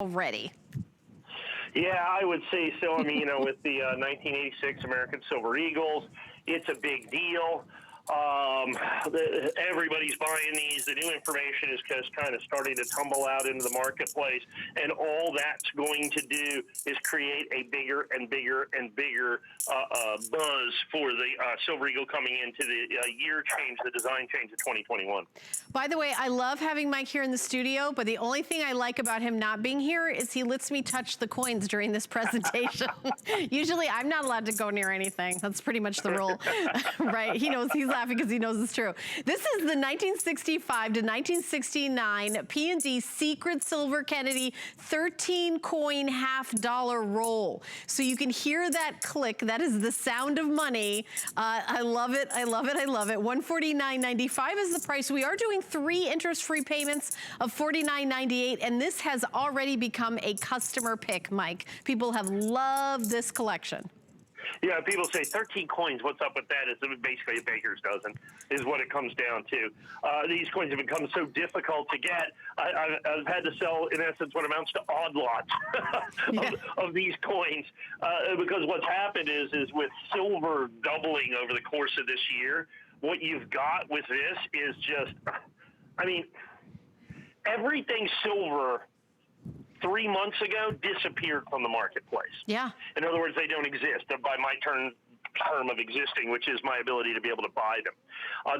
already. Yeah, I would say so. I mean, with the 1986 American Silver Eagles, it's a big deal. Everybody's buying these. The new information is just kind of starting to tumble out into the marketplace, and all that's going to do is create a bigger and bigger and bigger buzz for the Silver Eagle coming into the year change, the design change of 2021. By the way, I love having Mike here in the studio, but the only thing I like about him not being here is he lets me touch the coins during this presentation. Usually I'm not allowed to go near anything. That's pretty much the rule, right? He's laughing because he knows it's true. This is the 1965 to 1969 P&D Secret Silver Kennedy 13 coin $half roll. So you can hear that click. That is the sound of money. I love it. I love it. I love it. $149.95 is the price. We are doing 3 interest-free payments of $49.98, and this has already become a customer pick, Mike. People have loved this collection. Yeah, people say 13 coins, what's up with that? It's basically a baker's dozen is what it comes down to. These coins have become so difficult to get. I've had to sell, in essence, what amounts to odd lots of these coins because what's happened is with silver doubling over the course of this year, what you've got with this is just, I mean, everything silver 3 months ago disappeared from the marketplace. Yeah. In other words, they don't exist by my term of existing, which is my ability to be able to buy them.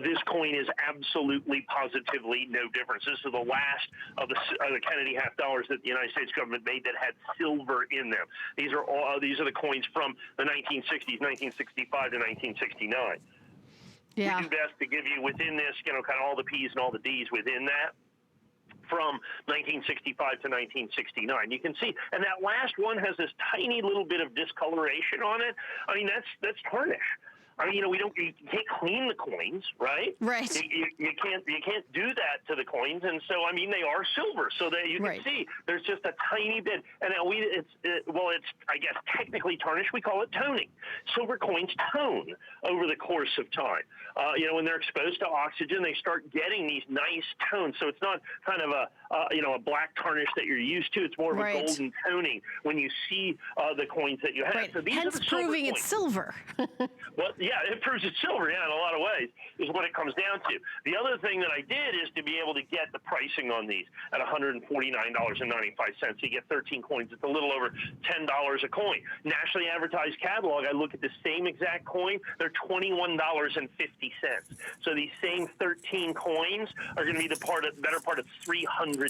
This coin is absolutely, positively no difference. This is the last of the Kennedy half dollars that the United States government made that had silver in them. These are the coins from the 1960s, 1965 to 1969. Yeah. We do best to give you within this, kind of all the P's and all the D's within that. From 1965 to 1969. You can see, and that last one has this tiny little bit of discoloration on it. I mean, that's tarnish. I mean, you can't clean the coins, right? Right. You can't do that to the coins, and so I mean they are silver, so that you can see there's just a tiny bit, and it's I guess technically tarnished. We call it toning. Silver coins tone over the course of time. When they're exposed to oxygen, they start getting these nice tones. So it's not kind of a black tarnish that you're used to. It's more of a golden toning when you see the coins that you have. Right. So these Hence are the proving coins. It's silver. Well, yeah, it proves it's silver, in a lot of ways, is what it comes down to. The other thing that I did is to be able to get the pricing on these at $149.95. You get 13 coins. It's a little over $10 a coin. Nationally advertised catalog, I look at the same exact coin. They're $21.50. So these same 13 coins are going to be the better part of $300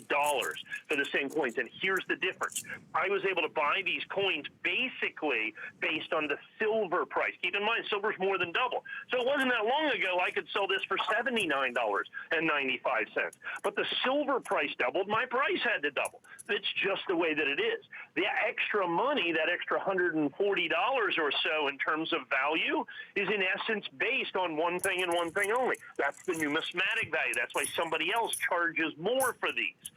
for the same coins. And here's the difference. I was able to buy these coins basically based on the silver price. Keep in mind, silver's more than double. So it wasn't that long ago I could sell this for $79.95. But the silver price doubled, my price had to double. It's just the way that it is. The extra money, that extra $140 or so in terms of value, is in essence based on one thing and one thing only. That's the numismatic value. That's why somebody else charges more for these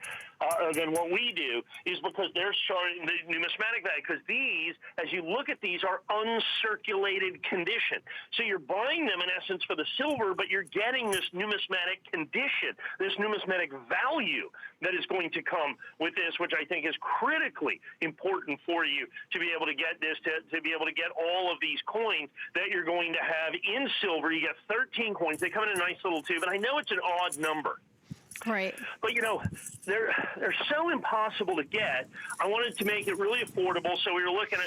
than what we do, is because they're charging the numismatic value, because these, as you look at these, are uncirculated condition. So you're buying them in essence for the silver, but you're getting this numismatic condition, this numismatic value that is going to come with this, which I think is critically important for you to be able to get this, to be able to get all of these coins that you're going to have in silver. You get 13 coins. They come in a nice little tube, and I know it's an odd number. Right. But, they're so impossible to get. I wanted to make it really affordable, so we were looking at,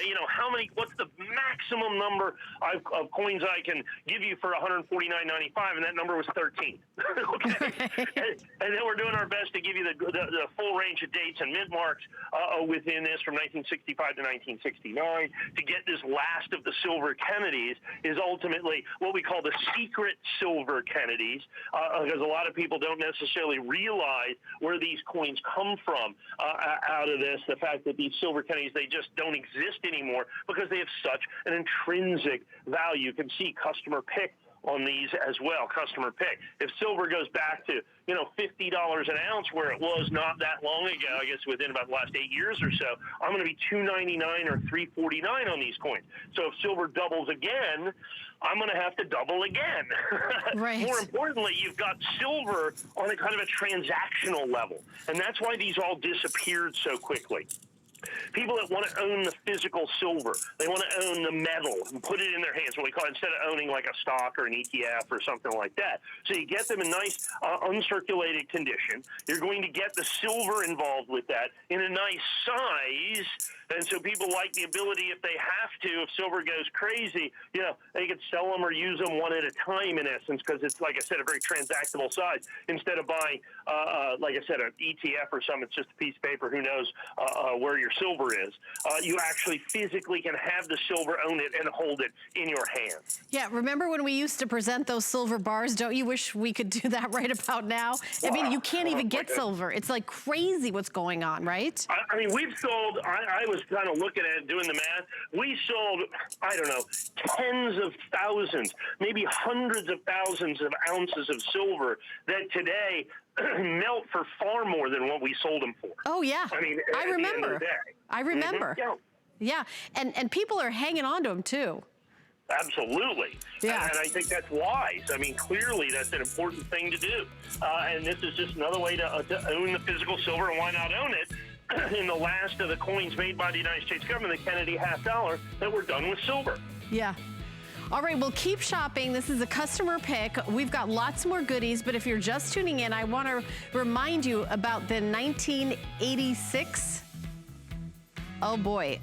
what's the maximum number of coins I can give you for $149.95, and that number was 13. Okay? And then we're doing our best to give you the full range of dates and mint marks within this from 1965 to 1969. To get this last of the silver Kennedys is ultimately what we call the secret silver Kennedys, because a lot of people don't necessarily realize where these coins come from out of this, the fact that these silver Kennedys, they just don't exist anymore because they have such an intrinsic value. You can see customer pick on these as well, customer pick. If silver goes back to, $50 an ounce where it was not that long ago, I guess within about the last 8 years or so, I'm going to be $2.99 or $3.49 on these coins. So if silver doubles again, I'm going to have to double again. Right. More importantly, you've got silver on a kind of a transactional level, and that's why these all disappeared so quickly. People that want to own the physical silver, they want to own the metal and put it in their hands, what we call it, instead of owning like a stock or an ETF or something like that. So you get them in nice uncirculated condition. You're going to get the silver involved with that in a nice size. And so people like the ability, if they have to, if silver goes crazy, they could sell them or use them one at a time in essence, because it's, like I said, a very transactable size. Instead of buying, like I said, an ETF or something, it's just a piece of paper, who knows where your silver is. You actually physically can have the silver, own it, and hold it in your hands. Yeah, remember when we used to present those silver bars? Don't you wish we could do that right about now? I mean, you can't even get silver. It's like crazy what's going on, right? I mean, we've sold, I was kind of looking at it, doing the math. We sold, I don't know, tens of thousands, maybe hundreds of thousands of ounces of silver that today melt for far more than what we sold them for. Oh, yeah. I mean, I remember. I remember. Mm-hmm. Yeah. And people are hanging on to them, too. Absolutely. Yeah. And I think that's wise. I mean, clearly that's an important thing to do. And this is just another way to own the physical silver, and why not own it? In the last of the coins made by the United States government, the Kennedy $50, that were done with silver. Yeah. All right, well, keep shopping. This is a customer pick. We've got lots more goodies, but if you're just tuning in, I want to remind you about the 1986. Oh boy.